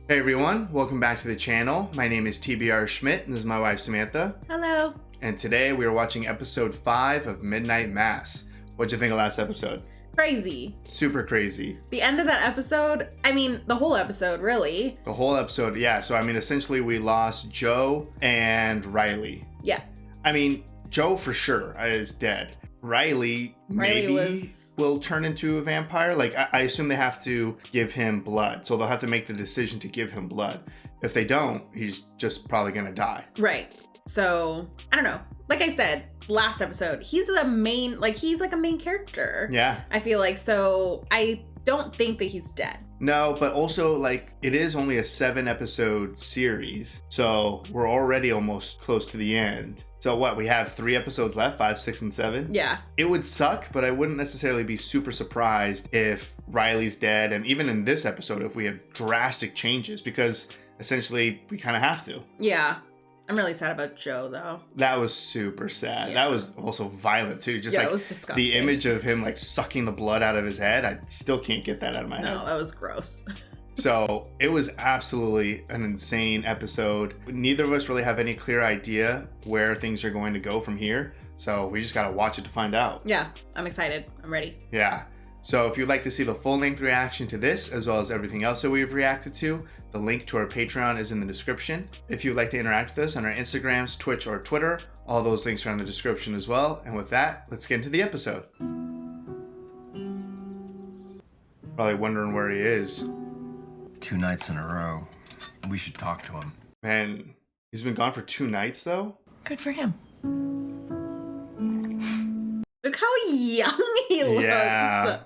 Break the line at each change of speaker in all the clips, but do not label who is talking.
Hey everyone, welcome back to the channel. My name is TBR Schmitt and this is my wife Samantha.
Hello.
And today we are watching episode 5 of Midnight Mass. What'd you think of last episode?
Crazy.
Super crazy.
The end of that episode, the whole episode, really.
The whole episode, yeah. So essentially we lost Joe and Riley.
Yeah.
Joe for sure is dead. Riley maybe will turn into a vampire. I assume they have to give him blood. So they'll have to make the decision to give him blood. If they don't, he's just probably gonna die.
Right. So, I don't know. Like I said, last episode, he's like a main character.
Yeah.
I feel like, so I don't think that he's dead.
No, but also it is only a 7-episode series. So we're already almost close to the end. So what, we have 3 episodes left, 5, 6, and 7?
Yeah.
It would suck, but I wouldn't necessarily be super surprised if Riley's dead. And even in this episode, if we have drastic changes, because essentially we kind of have to.
Yeah. I'm really sad about Joe, though.
That was super sad.
Yeah.
That was also violent, too. Just
it was disgusting.
The image of him sucking the blood out of his head, I still can't get that out of my head.
No, that was gross.
So it was absolutely an insane episode. Neither of us really have any clear idea where things are going to go from here. So we just got to watch it to find out.
Yeah, I'm excited. I'm ready.
Yeah. So if you'd like to see the full-length reaction to this, as well as everything else that we've reacted to, the link to our Patreon is in the description. If you'd like to interact with us on our Instagrams, Twitch, or Twitter, all those links are in the description as well. And with that, let's get into the episode. Probably wondering where he is.
2 nights in a row. We should talk to him.
Man, he's been gone for 2 nights, though?
Good for him.
Look how young he looks.
Yeah.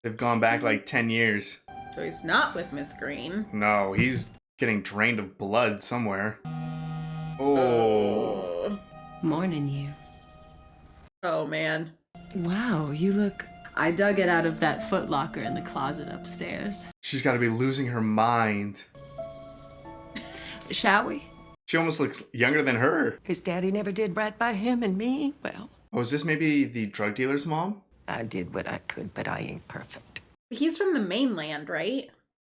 They've gone back 10 years.
So he's not with Miss Green.
No, he's getting drained of blood somewhere. Oh.
Morning, you.
Oh, man.
Wow, you look... I dug it out of that Foot Locker in the closet upstairs.
She's got to be losing her mind.
Shall we?
She almost looks younger than her.
His daddy never did right by him and me. Well,
Oh, is this maybe the drug dealer's mom?
I did what I could, but I ain't perfect.
He's from the mainland, right?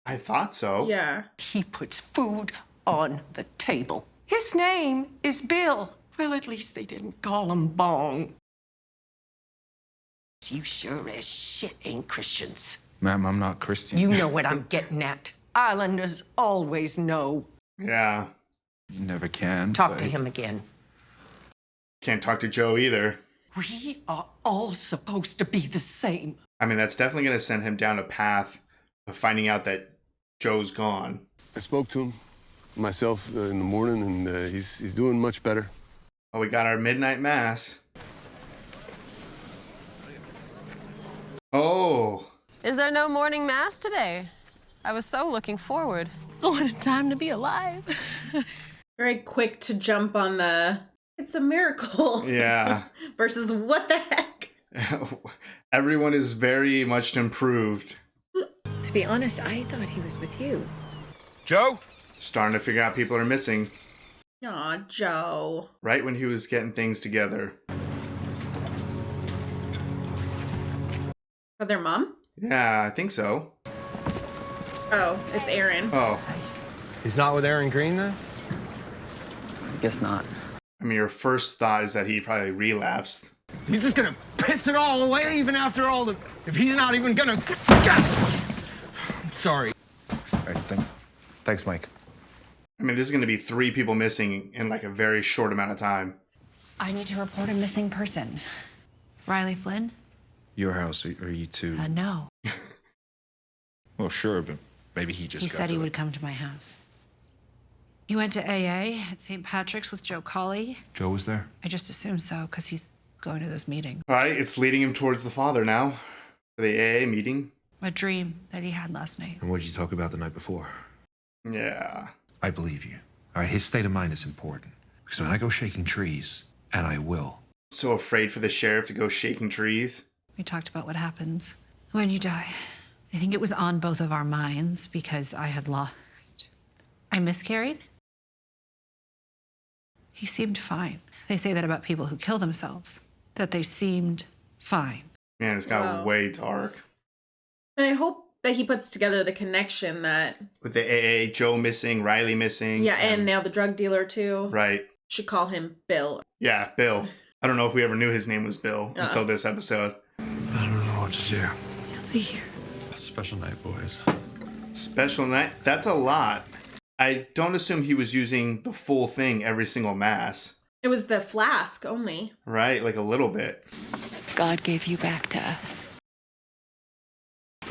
I thought so.
Yeah.
He puts food on the table. His name is Bill. Well, at least they didn't call him Bong. You sure as shit ain't Christians.
Ma'am, I'm not Christian.
You know what I'm getting at. Islanders always know.
Yeah.
You never can.
Talk
but-
to him again.
Can't talk to Joe either.
We are all supposed to be the same.
That's definitely going to send him down a path of finding out that Joe's gone.
I spoke to him myself in the morning, and he's doing much better.
Oh, we got our midnight mass. Oh.
Is there no morning mass today? I was so looking forward.
What a time to be alive.
Very quick to jump on the, it's a miracle.
Yeah.
Versus what the heck?
Everyone is very much improved.
To be honest, I thought he was with you.
Joe?
Starting to figure out people are missing.
Aw, Joe.
Right when he was getting things together.
Are their mom?
Yeah, I think so.
Oh, it's Aaron.
Oh.
He's not with Aaron Green then?
Guess not.
Your first thought is that he probably relapsed.
He's just gonna piss it all away even after all the... If he's not even gonna... Sorry.
All right, thanks, Mike.
This is going to be 3 people missing in a very short amount of time.
I need to report a missing person. Riley Flynn?
Your house, or you two?
No.
Well, sure, but maybe he just
He said he would come to my house. He went to AA at St. Patrick's with Joe Colley.
Joe was there?
I just assumed so, because he's going to this meeting.
All right, it's leading him towards the father now. For the AA meeting.
A dream that he had last night.
And what did you talk about the night before?
Yeah.
I believe you. All right, his state of mind is important. Because when I go shaking trees, and I will.
So afraid for the sheriff to go shaking trees.
We talked about what happens when you die. I think it was on both of our minds because I had lost. I miscarried. He seemed fine. They say that about people who kill themselves, that they seemed fine.
Man, it's got way dark.
And I hope That he puts together the connection that...
With the AA, Joe missing, Riley missing.
Yeah, and now the drug dealer too.
Right.
Should call him Bill.
Yeah, Bill. I don't know if we ever knew his name was Bill until this episode.
I don't know what to do.
He'll be here.
Special night, boys.
Special night? That's a lot. I don't assume he was using the full thing every single mass.
It was the flask only.
Right, like a little bit.
God gave you back to us.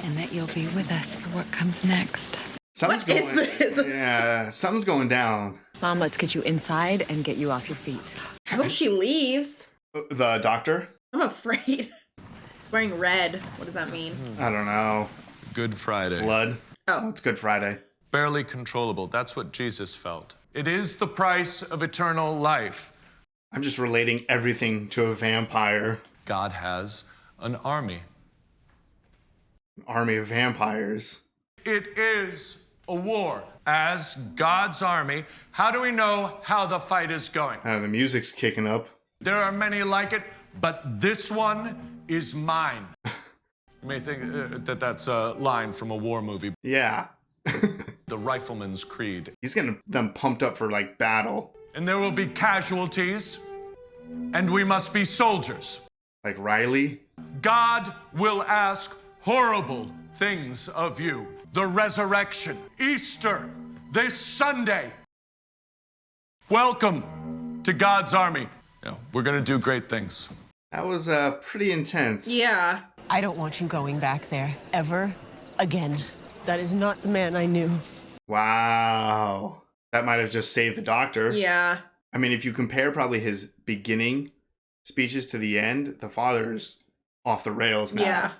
And that you'll be with us for what comes next.
Something's
What
going,
is this?
Yeah, something's going down.
Mom, let's get you inside and get you off your feet.
I hope she leaves.
The doctor?
I'm afraid. Wearing red. What does that mean?
I don't know.
Good Friday.
Blood?
Oh.
It's Good Friday.
Barely controllable. That's what Jesus felt. It is the price of eternal life.
I'm just relating everything to a vampire.
God has an army.
An army of vampires.
It is a war. As God's army, how do we know how the fight is going?
The music's kicking up.
There are many like it, but this one is mine. You may think that that's a line from a war movie.
Yeah.
The Rifleman's Creed.
He's getting them pumped up for, like, battle.
And there will be casualties, and we must be soldiers.
Like Riley?
God will ask horrible things of you. The resurrection, Easter, this Sunday. Welcome to God's army. We're gonna do great things.
That was pretty intense.
Yeah.
I don't want you going back there ever again. That is not the man I knew.
Wow. That might have just saved the doctor.
Yeah.
I mean, if you compare probably his beginning speeches to the end, the father's off the rails now.
Yeah.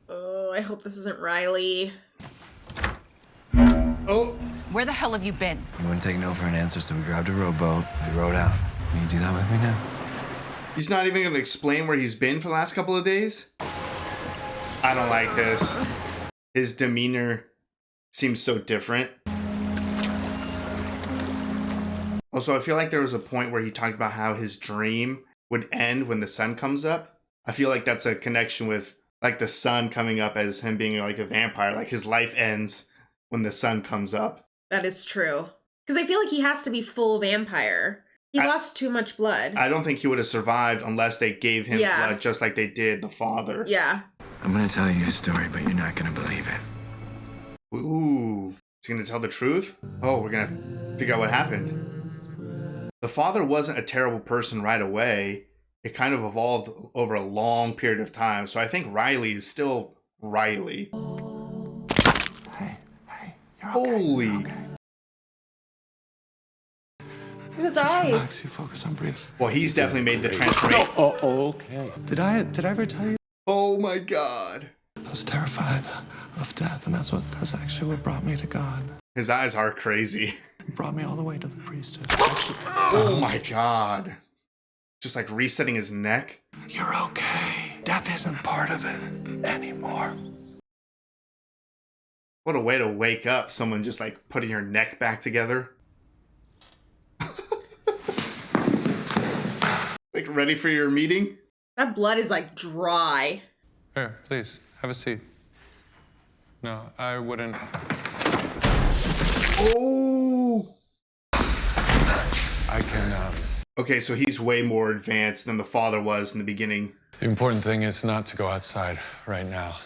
Oh, I hope this isn't Riley.
Oh.
Where the hell have you been?
You wouldn't take no for an answer, so we grabbed a rowboat. We rowed out. Will you do that with me now?
He's not even going to explain where he's been for the last couple of days? I don't like this. His demeanor seems so different. Also, I feel like there was a point where he talked about how his dream would end when the sun comes up. I feel like that's a connection with, like, the sun coming up as him being, like, a vampire. Like, his life ends when the sun comes up.
That is true. Because I feel like he has to be full vampire. He lost too much blood.
I don't think he would have survived unless they gave him blood just like they did the father.
Yeah.
I'm gonna tell you a story, but you're not gonna believe it.
Ooh. Is he gonna tell the truth? Oh, we're gonna figure out what happened. The father wasn't a terrible person right away. It kind of evolved over a long period of time. So I think Riley is still Riley.
Hey, you're okay.
Holy.
You're okay.
His
Just
eyes.
relax, you focus on breathing.
Well, he's definitely made the transformation.
Okay.
Did I ever tell you?
Oh my god.
I was terrified of death, and that's actually what brought me to God.
His eyes are crazy.
It brought me all the way to the priesthood.
Oh my god. Just like resetting his neck.
You're okay. Death isn't part of it anymore.
What a way to wake up. Someone just like putting your neck back together. Like ready for your meeting?
That blood is like dry.
Here, please, have a seat. No, I wouldn't.
Oh!
I can,
Okay, so he's way more advanced than the father was in the beginning.
The important thing is not to go outside right now.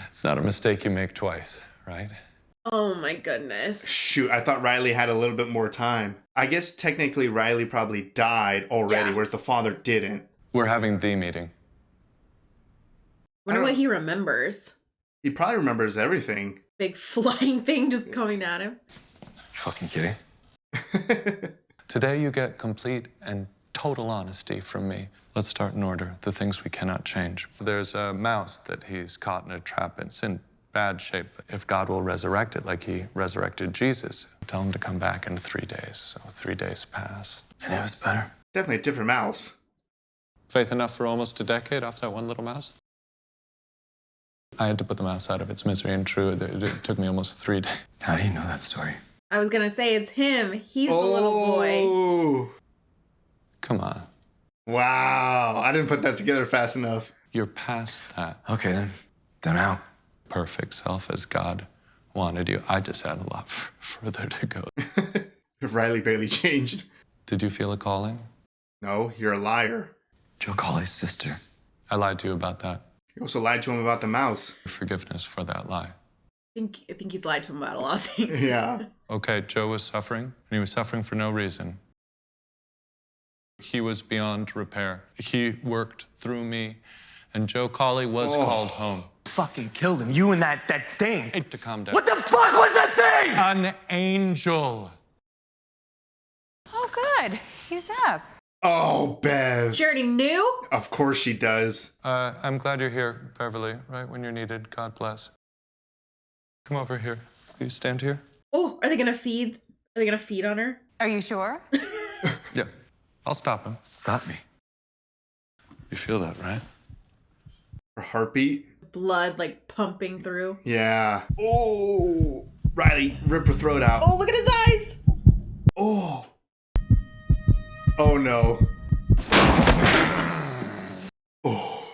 It's not a mistake you make twice, right?
Oh my goodness.
Shoot, I thought Riley had a little bit more time. I guess technically Riley probably died already, whereas the father didn't.
We're having the meeting.
Wonder what he remembers.
He probably remembers everything.
Big flying thing just coming at him.
You fucking kidding?
Today you get complete and total honesty from me. Let's start in order, the things we cannot change. There's a mouse that he's caught in a trap. It's in bad shape. If God will resurrect it like he resurrected Jesus, tell him to come back in 3 days. So 3 days passed.
And it was better.
Definitely a different mouse.
Faith enough for almost a decade off that one little mouse? I had to put the mouse out of its misery, and true, it took me almost 3 days.
How do you know that story?
I was gonna say it's him. He's the little boy.
Come on.
Wow, I didn't put that together fast enough.
You're past that.
Okay, then
Don't know.
Perfect self as God wanted you. I just had a lot further to go.
Riley barely changed.
Did you feel a calling?
No, you're a liar.
Joe Colley's sister.
I lied to you about that.
You also lied to him about the mouse.
Forgiveness for that lie.
I think he's lied to him about a lot of things.
Yeah.
Okay, Joe was suffering, and he was suffering for no reason. He was beyond repair. He worked through me, and Joe Colley was called home.
Fucking killed him. You and that thing.
Hey, to calm down.
What the fuck was that thing?
An angel.
Oh, good. He's up.
Oh, Bev.
She already knew?
Of course she does.
I'm glad you're here, Beverly, right when you're needed. God bless. Come over here. You stand here.
Oh, are they gonna feed? Are they gonna feed on her?
Are you sure?
Yeah, I'll stop him.
Stop me.
You feel that, right?
Her heartbeat.
Blood like pumping through.
Yeah. Oh, Riley, rip her throat out.
Oh, look at his eyes.
Oh. Oh no. Oh.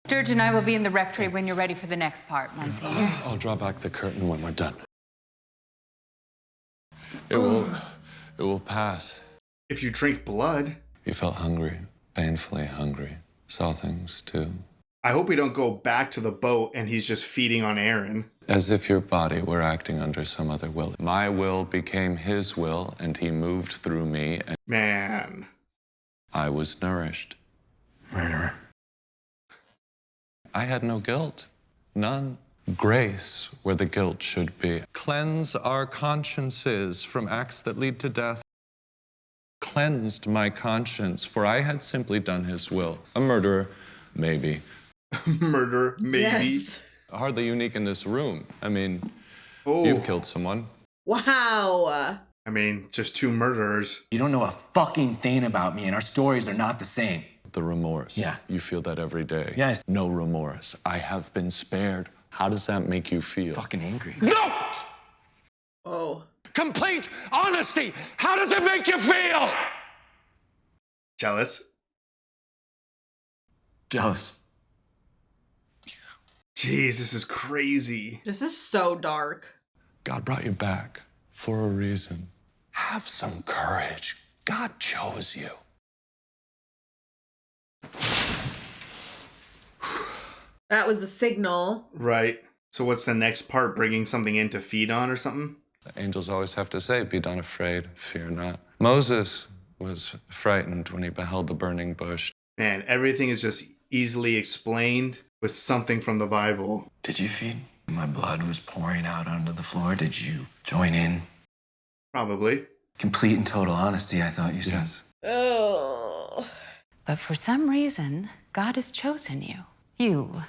Sturge and I will be in the rectory when you're ready for the next part, Monsignor.
I'll draw back the curtain when we're done. It will pass.
If you drink blood.
You felt hungry, painfully hungry. Saw things too.
I hope we don't go back to the boat and he's just feeding on Aaron.
As if your body were acting under some other will. My will became his will, and he moved through me, and
Man.
I was nourished.
Murderer.
I had no guilt. None. Grace where the guilt should be. Cleanse our consciences from acts that lead to death. Cleansed my conscience, for I had simply done his will. A murderer, maybe.
Murder, maybe.
Yes.
Hardly unique in this room. I mean, you've killed someone.
Wow.
I mean, just two murderers.
You don't know a fucking thing about me, and our stories are not the same.
The remorse.
Yeah.
You feel that every day.
Yes.
No remorse. I have been spared. How does that make you feel?
Fucking angry.
No!
Oh.
Complete honesty. How does it make you feel?
Jealous.
Jealous.
Jeez, this is crazy.
This is so dark.
God brought you back for a reason. Have some courage. God chose you.
That was the signal.
Right. So what's the next part? Bringing something in to feed on or something?
The angels always have to say, be not afraid, fear not. Moses was frightened when he beheld the burning bush.
Man, everything is just easily explained with something from the Bible.
Did you feed? My blood was pouring out onto the floor. Did you join in?
Probably.
Complete and total honesty, I thought you said.
Yes.
Oh.
But for some reason, God has chosen you. You,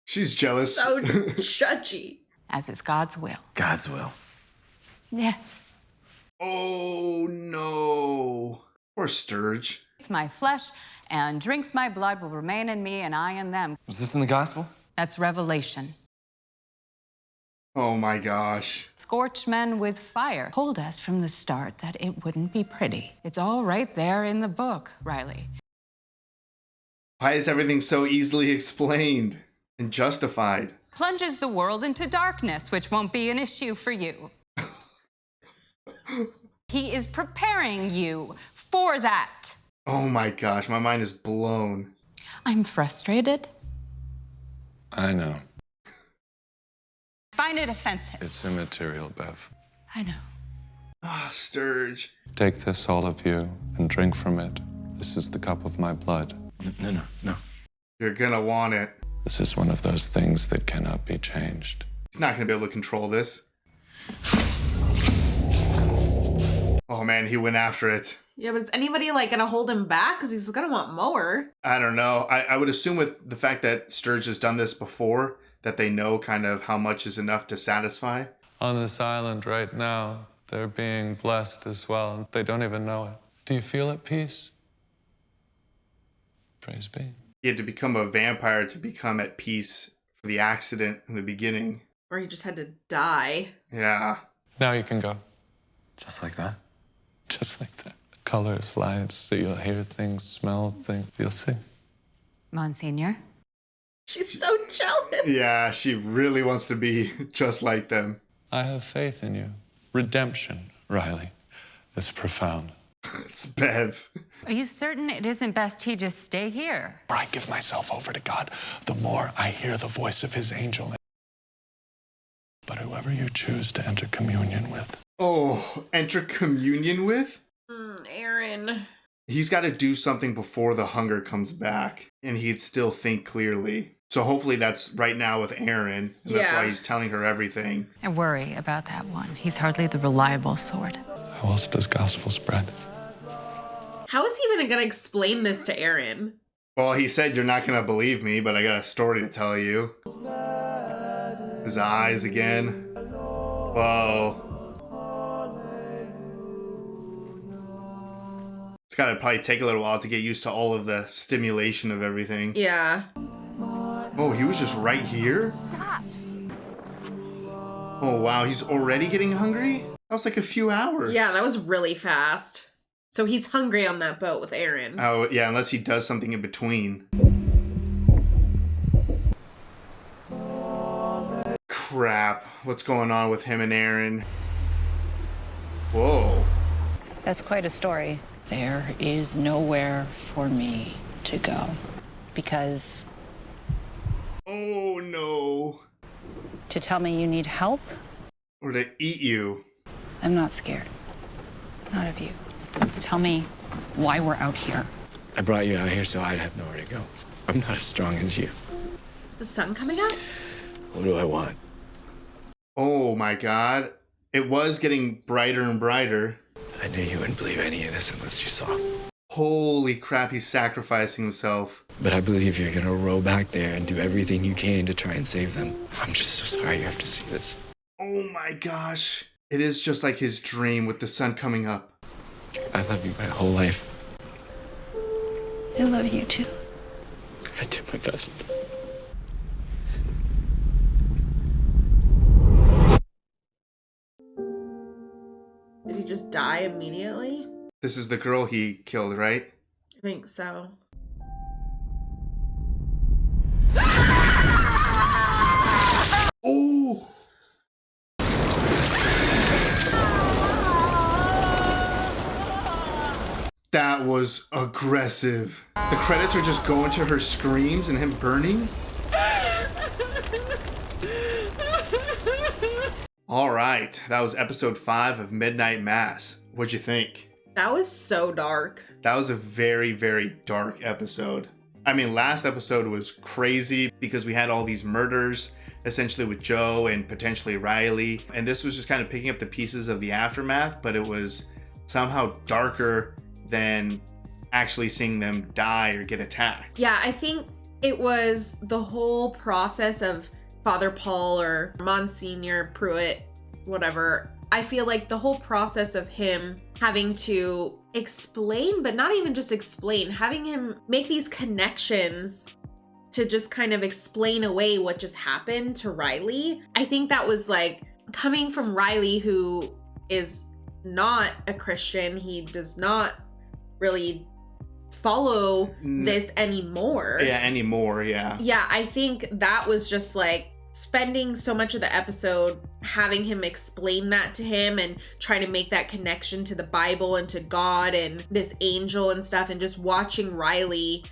She's jealous.
So judgy.
as is God's will.
God's will.
Yes.
Oh no. Poor Sturge.
It's my flesh and drinks my blood will remain in me and I in them.
Was this in the gospel?
That's Revelation.
Oh my gosh.
Scorch men with fire. Told us from the start that it wouldn't be pretty. It's all right there in the book, Riley.
Why is everything so easily explained and justified?
Plunges the world into darkness, which won't be an issue for you. He is preparing you for that.
Oh my gosh, my mind is blown.
I'm frustrated.
I know.
Find it offensive.
It's immaterial, Bev.
I know.
Ah, Sturge.
Take this, all of you, and drink from it. This is the cup of my blood.
No.
You're gonna want it.
This is one of those things that cannot be changed.
He's not gonna be able to control this. Oh man, he went after it.
Yeah, but is anybody like gonna hold him back? Because he's gonna want more.
I don't know. I would assume with the fact that Sturge has done this before, that they know kind of how much is enough to satisfy.
On this island right now, they're being blessed as well, and they don't even know it. Do you feel at peace? Praise be.
He had to become a vampire to become at peace for the accident in the beginning.
Or he just had to die.
Yeah.
Now you can go.
Just like that?
Just like that. Colors, lights, so you'll hear things, smell things, you'll see.
Monsignor,
She's so jealous.
Yeah, she really wants to be just like them.
I have faith in you. Redemption, Riley. It's profound.
It's Bev.
Are you certain it isn't best he just stay here?
The more I give myself over to God, the more I hear the voice of his angel. But whoever you choose to enter communion with.
Oh, enter communion with?
Aaron.
He's got to do something before the hunger comes back, and he'd still think clearly. So hopefully that's right now with Aaron, and that's why he's telling her everything.
I worry about that one. He's hardly the reliable sort.
How else does gospel spread?
How is he even going to explain this to Aaron?
Well, he said, you're not going to believe me, but I got a story to tell you. His eyes again. Whoa. It's got to probably take a little while to get used to all of the stimulation of everything.
Yeah.
Oh, he was just right here? Oh, wow. He's already getting hungry? That was like a few hours.
Yeah, that was really fast. So he's hungry on that boat with Aaron.
Oh, yeah, unless he does something in between. Crap. What's going on with him and Aaron? Whoa.
That's quite a story. There is nowhere for me to go because...
Oh, no.
To tell me you need help?
Or to eat you.
I'm not scared. Not of you. Tell me why we're out here.
I brought you out here so I'd have nowhere to go. I'm not as strong as you.
The sun coming up?
What do I want?
Oh, my God. It was getting brighter and brighter.
I knew you wouldn't believe any of this unless you saw.
Holy crap, he's sacrificing himself.
But I believe you're gonna row back there and do everything you can to try and save them. I'm just so sorry you have to see this.
Oh my gosh. It is just like his dream with the sun coming up.
I love you my whole life.
I love you too.
I did my best.
Did he just die immediately?
This is the girl he killed, right?
I think so.
Oh! That was aggressive. The credits are just going to her screams and him burning. All right, that was episode 5 of Midnight Mass. What'd you think?
That was so dark.
That was a very, very dark episode. I mean, last episode was crazy because we had all these murders, essentially with Joe and potentially Riley. And this was just kind of picking up the pieces of the aftermath, but it was somehow darker than actually seeing them die or get attacked.
Yeah, I think it was the whole process of Father Paul or Monsignor Pruitt, whatever. I feel like the whole process of him having to explain, but not even just explain, having him make these connections to just kind of explain away what just happened to Riley. I think that was like coming from Riley, who is not a Christian. He does not really follow this anymore.
Yeah, anymore, yeah.
Yeah, I think that was just like spending so much of the episode having him explain that to him and trying to make that connection to the Bible and to God and this angel and stuff, and just watching Riley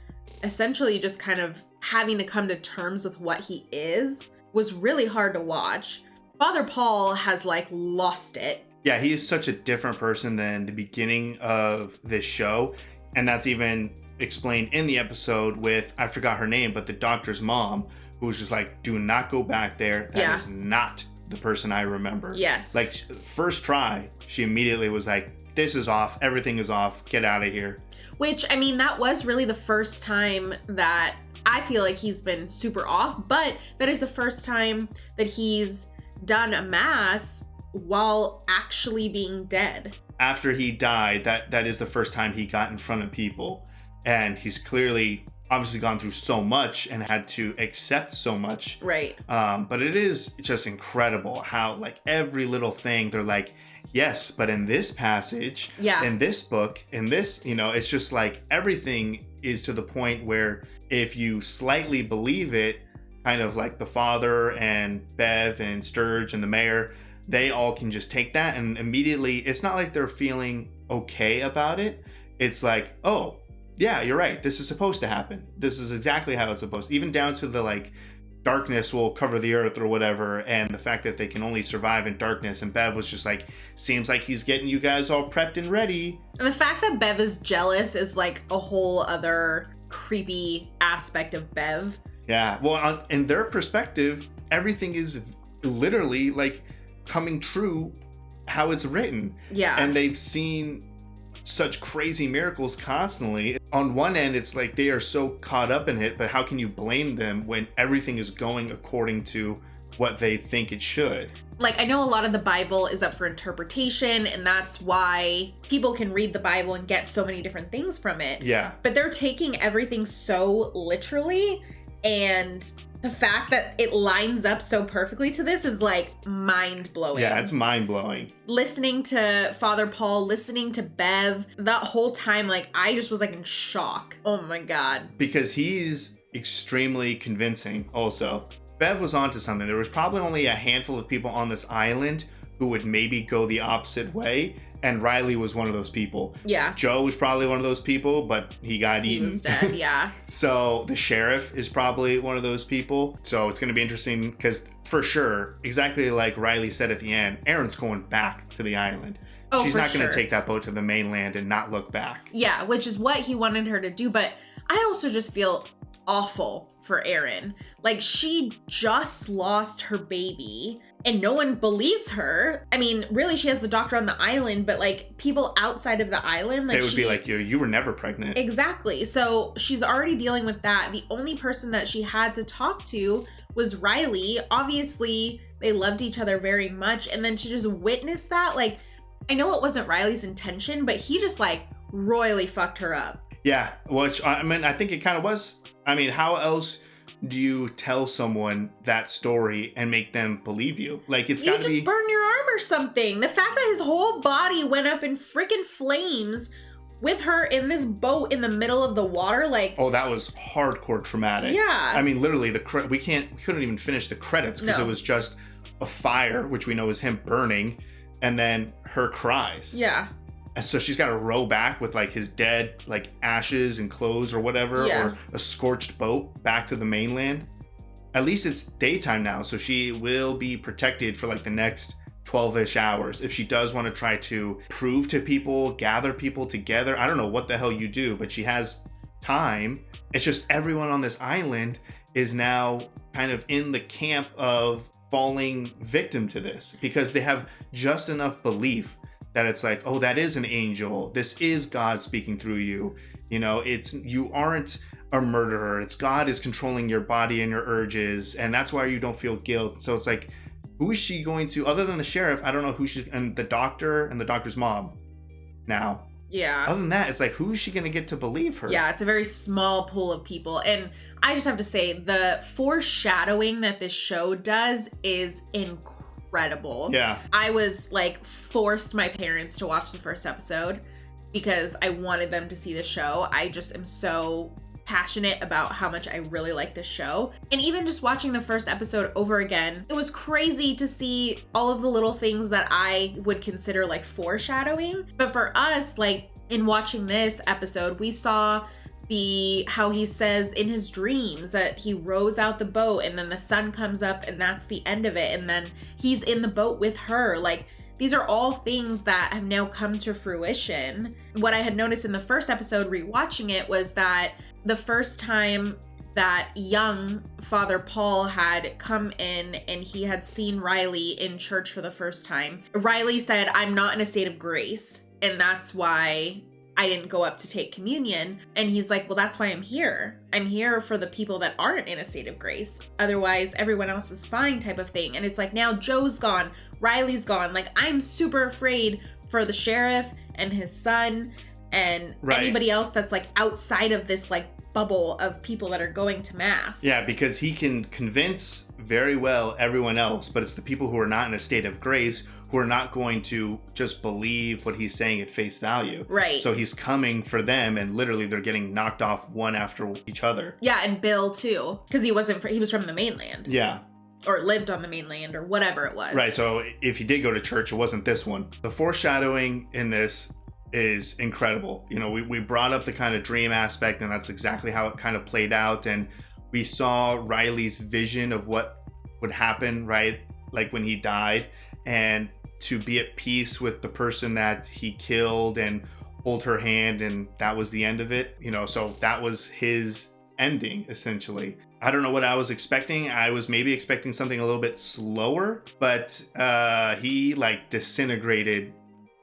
essentially just kind of having to come to terms with what he is was really hard to watch. Father Paul has like lost it.
Yeah, he is such a different person than the beginning of this show. And that's even explained in the episode with, I forgot her name, but the doctor's mom, who was just like, do not go back there. That is not the person I remember.
Yes.
Like, first try, she immediately was like, this is off. Everything is off. Get out of here.
Which, I mean, that was really the first time that I feel like he's been super off, but that is the first time that he's done a mass while actually being dead.
After he died, that is the first time he got in front of people. And he's clearly obviously gone through so much and had to accept so much.
Right.
But it is just incredible how like every little thing they're like, yes, but in this passage, in this book, in this, it's just like everything is to the point where if you slightly believe it, kind of like the father and Bev and Sturge and the mayor, they all can just take that and immediately, it's not like they're feeling okay about it. It's like, oh, yeah, you're right. This is supposed to happen. This is exactly how it's supposed to, even down to the like, darkness will cover the earth or whatever, and the fact that they can only survive in darkness. And Bev was just like, seems like he's getting you guys all prepped and ready.
And the fact that Bev is jealous is like a whole other creepy aspect of Bev.
Yeah, well, in their perspective, everything is literally like coming true how it's written.
Yeah.
And they've seen such crazy miracles constantly. On one end, it's like they are so caught up in it, but how can you blame them when everything is going according to what they think it should?
Like, I know a lot of the Bible is up for interpretation, and that's why people can read the Bible and get so many different things from it.
Yeah.
But they're taking everything so literally, and the fact that it lines up so perfectly to this is like mind-blowing.
Yeah, it's mind-blowing.
Listening to Father Paul, listening to Bev, that whole time, like, I just was like in shock. Oh my God.
Because he's extremely convincing also. Bev was onto something. There was probably only a handful of people on this island who would maybe go the opposite way, and Riley was one of those people.
Yeah.
Joe was probably one of those people, but he got eaten.
He was dead, yeah.
So the sheriff is probably one of those people. So it's going to be interesting because for sure, exactly like Riley said at the end, Erin's going back to the island.
Oh,
She's
for
not going to
sure.
take that boat to the mainland and not look back.
Yeah, which is what he wanted her to do. But I also just feel awful for Erin. Like, she just lost her baby and no one believes her. I mean, really, she has the doctor on the island, but like people outside of the island, like
they would be like, you were never pregnant.
Exactly. So she's already dealing with that. The only person that she had to talk to was Riley. Obviously, they loved each other very much. And then to just witness that, like, I know it wasn't Riley's intention, but he just like royally fucked her up.
Yeah, which, I mean, I think it kind of was. I mean, how else do you tell someone that story and make them believe you? Like, it's got to be...
You just burn your arm or something. The fact that his whole body went up in freaking flames with her in this boat in the middle of the water, like...
Oh, that was hardcore traumatic.
Yeah.
I mean, literally, we couldn't even finish the credits because
No.
it was just a fire, which we know is him burning, and then her cries.
Yeah.
And so she's got to row back with like his dead like ashes and clothes or whatever,
Yeah.
or a scorched boat back to the mainland. At least it's daytime now, so she will be protected for like the next 12-ish hours. If she does want to try to prove to people, gather people together, I don't know what the hell you do, but she has time. It's just everyone on this island is now kind of in the camp of falling victim to this because they have just enough belief that it's like, oh, that is an angel. This is God speaking through you. You know, you aren't a murderer. It's God is controlling your body and your urges. And that's why you don't feel guilt. So it's like, who is she going to, other than the sheriff, I don't know who she, and the doctor and the doctor's mom now.
Yeah.
Other than that, it's like, who is she going to get to believe her?
Yeah, it's a very small pool of people. And I just have to say, the foreshadowing that this show does is incredible.
Yeah.
I was like forced my parents to watch the first episode because I wanted them to see the show. I just am so passionate about how much I really like this show. And even just watching the first episode over again, it was crazy to see all of the little things that I would consider like foreshadowing. But for us, like in watching this episode, we saw how he says in his dreams that he rows out the boat and then the sun comes up and that's the end of it. And then he's in the boat with her. Like, these are all things that have now come to fruition. What I had noticed in the first episode rewatching it was that the first time that young Father Paul had come in and he had seen Riley in church for the first time, Riley said, "I'm not in a state of grace, and that's why I didn't go up to take communion." And he's like, well, that's why I'm here. I'm here for the people that aren't in a state of grace. Otherwise, everyone else is fine type of thing. And it's like, now Joe's gone, Riley's gone. Like, I'm super afraid for the sheriff and his son and anybody else that's like outside of this like bubble of people that are going to mass.
Yeah, because he can convince very well everyone else, but it's the people who are not in a state of grace who are not going to just believe what he's saying at face value.
Right.
So he's coming for them, and literally they're getting knocked off one after each other.
Yeah, and Bill too, because he was from the mainland.
Yeah.
Or lived on the mainland, or whatever it was.
Right, so if he did go to church, it wasn't this one. The foreshadowing in this is incredible. You know, we brought up the kind of dream aspect, and that's exactly how it kind of played out. And we saw Riley's vision of what would happen, right? Like when he died, and to be at peace with the person that he killed and hold her hand, and that was the end of it. You know, so that was his ending, essentially. I don't know what I was expecting. I was maybe expecting something a little bit slower, but he like disintegrated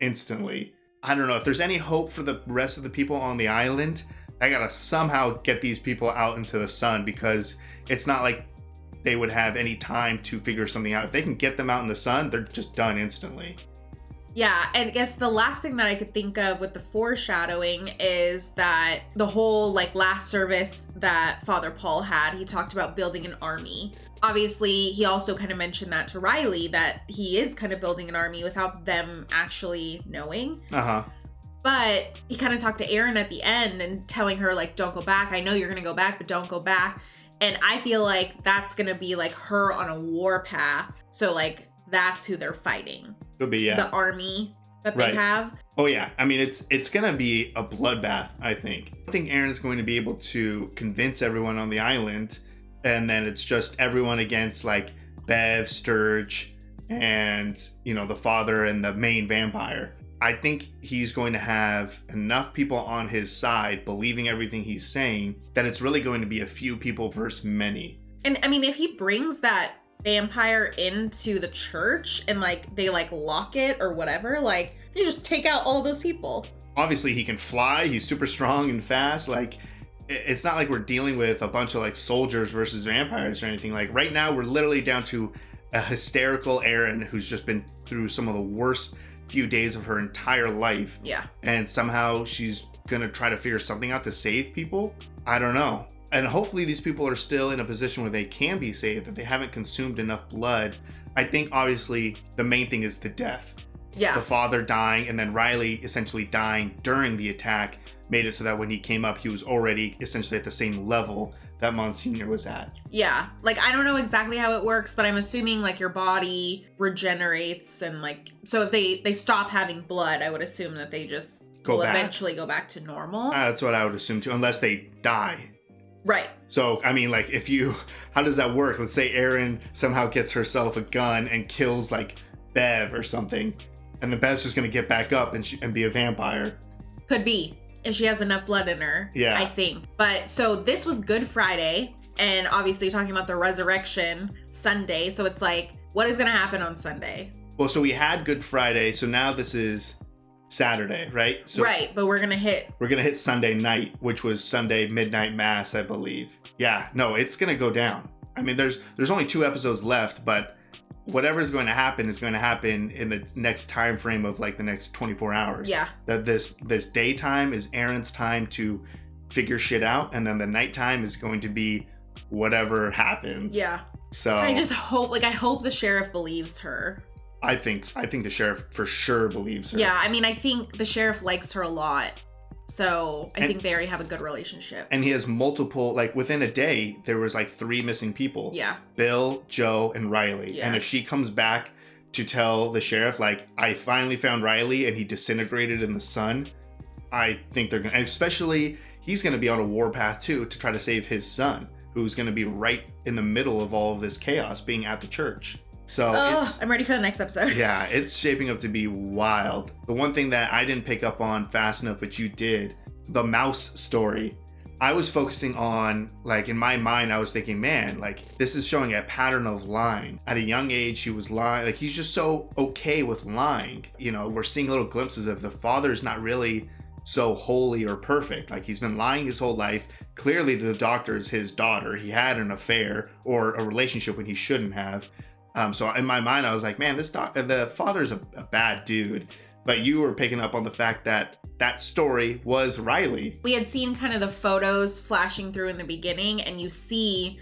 instantly. I don't know if there's any hope for the rest of the people on the island. I gotta somehow get these people out into the sun, because it's not like they would have any time to figure something out. If they can get them out in the sun, they're just done instantly.
Yeah, and I guess the last thing that I could think of with the foreshadowing is that the whole like last service that Father Paul had, he talked about building an army. Obviously, he also kind of mentioned that to Riley, that he is kind of building an army without them actually knowing.
Uh-huh.
But he kind of talked to Erin at the end and telling her like, don't go back. I know you're going to go back, but don't go back. And I feel like that's going to be like her on a war path. So like, that's who they're fighting.
Could be, yeah.
The army that they have.
Oh yeah, I mean it's gonna be a bloodbath. I think Aaron's going to be able to convince everyone on the island, and then it's just everyone against like Bev, Sturge, and you know the father and the main vampire. I think he's going to have enough people on his side believing everything he's saying that it's really going to be a few people versus many.
And I mean, if he brings that vampire into the church and like they like lock it or whatever, like you just take out all of those people.
Obviously he can fly, he's super strong and fast. Like it's not like we're dealing with a bunch of like soldiers versus vampires or anything. Like right now we're literally down to a hysterical Erin who's just been through some of the worst few days of her entire life.
Yeah.
And somehow she's gonna try to figure something out to save people. I don't know. And hopefully these people are still in a position where they can be saved, that they haven't consumed enough blood. I think obviously the main thing is the death.
Yeah.
The father dying, and then Riley essentially dying during the attack made it so that when he came up, he was already essentially at the same level that Monsignor was at.
Yeah. Like, I don't know exactly how it works, but I'm assuming like your body regenerates and like, so if they stop having blood, I would assume that they just will eventually go back to normal.
That's what I would assume too, unless they die.
Right.
So, I mean, like, how does that work? Let's say Erin somehow gets herself a gun and kills, like, Bev or something. And then Bev's just going to get back up and be a vampire.
Could be, if she has enough blood in her,
yeah.
I think. But, so this was Good Friday, and obviously talking about the resurrection Sunday. So it's like, what is going to happen on Sunday?
Well, so we had Good Friday, so now this is Saturday, right? So
right, but we're gonna hit
Sunday night, which was Sunday midnight mass, I believe. Yeah, no, it's gonna go down. I mean, there's only 2 episodes left, but whatever's going to happen is going to happen in the next time frame of like the next 24 hours.
Yeah.
That this daytime is Erin's time to figure shit out, and then the nighttime is going to be whatever happens.
Yeah.
So
I just hope, I hope the sheriff believes her.
I think the sheriff for sure believes her.
Yeah, I mean, I think the sheriff likes her a lot. So I think they already have a good relationship.
And he has multiple, like within a day, there was like 3 missing people.
Yeah. Bill,
Joe, and Riley.
Yeah.
And if she comes back to tell the sheriff, like, I finally found Riley and he disintegrated in the sun, I think they're going to, especially he's going to be on a war path too to try to save his son, who's going to be right in the middle of all of this chaos being at the church. So
I'm ready for the next episode.
Yeah, it's shaping up to be wild. The one thing that I didn't pick up on fast enough, but you did, the mouse story. I was focusing on, like, in my mind, I was thinking, man, like, this is showing a pattern of lying. At a young age, he was lying. Like, he's just so okay with lying. You know, we're seeing little glimpses of the father's not really so holy or perfect. Like, he's been lying his whole life. Clearly, the doctor is his daughter. He had an affair or a relationship when he shouldn't have. So in my mind, I was like, man, the father's a bad dude. But you were picking up on the fact that that story was Riley.
We had seen kind of the photos flashing through in the beginning, and you see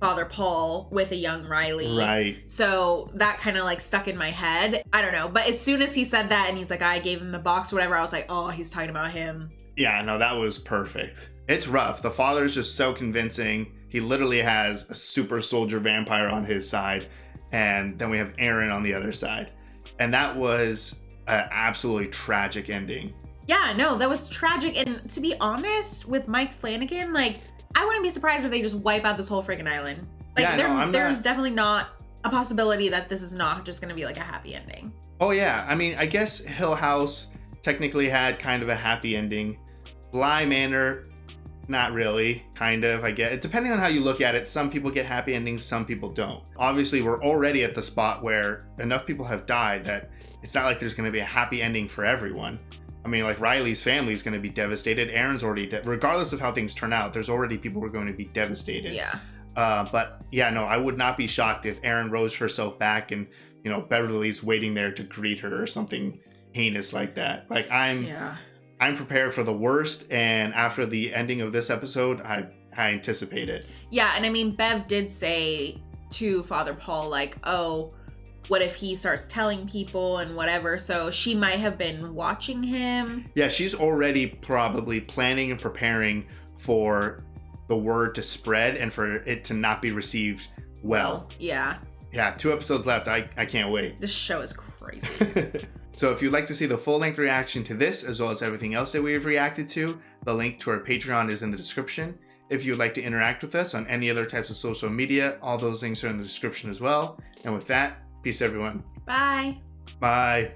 Father Paul with a young Riley.
Right.
So that kind of like stuck in my head. I don't know. But as soon as he said that and he's like, I gave him the box or whatever, I was like, oh, he's talking about him.
Yeah, no, that was perfect. It's rough. The father's just so convincing. He literally has a super soldier vampire on his side. And then we have Aaron on the other side. And that was an absolutely tragic ending.
Yeah, no, that was tragic. And to be honest, with Mike Flanagan, like, I wouldn't be surprised if they just wipe out this whole freaking island. Like,
Yeah,
there's definitely not a possibility that this is not just going to be like a happy ending.
Oh, yeah. I mean, I guess Hill House technically had kind of a happy ending. Bly Manor, not really, kind of, I get it. Depending on how you look at it, some people get happy endings, some people don't. Obviously, we're already at the spot where enough people have died that it's not like there's going to be a happy ending for everyone. I mean, like, Riley's family is going to be devastated. Aaron's already regardless of how things turn out, there's already people who are going to be devastated.
Yeah.
But yeah, no, I would not be shocked if Aaron rose herself back and, you know, Beverly's waiting there to greet her or something heinous like that. Like, I'm prepared for the worst, and after the ending of this episode, I anticipate it.
Yeah, and I mean, Bev did say to Father Paul, like, oh, what if he starts telling people and whatever? So she might have been watching him.
Yeah, she's already probably planning and preparing for the word to spread and for it to not be received well.
Yeah.
Yeah, 2 episodes left. I can't wait.
This show is crazy.
So if you'd like to see the full-length reaction to this, as well as everything else that we've reacted to, the link to our Patreon is in the description. If you'd like to interact with us on any other types of social media, all those links are in the description as well. And with that, peace everyone.
Bye.
Bye.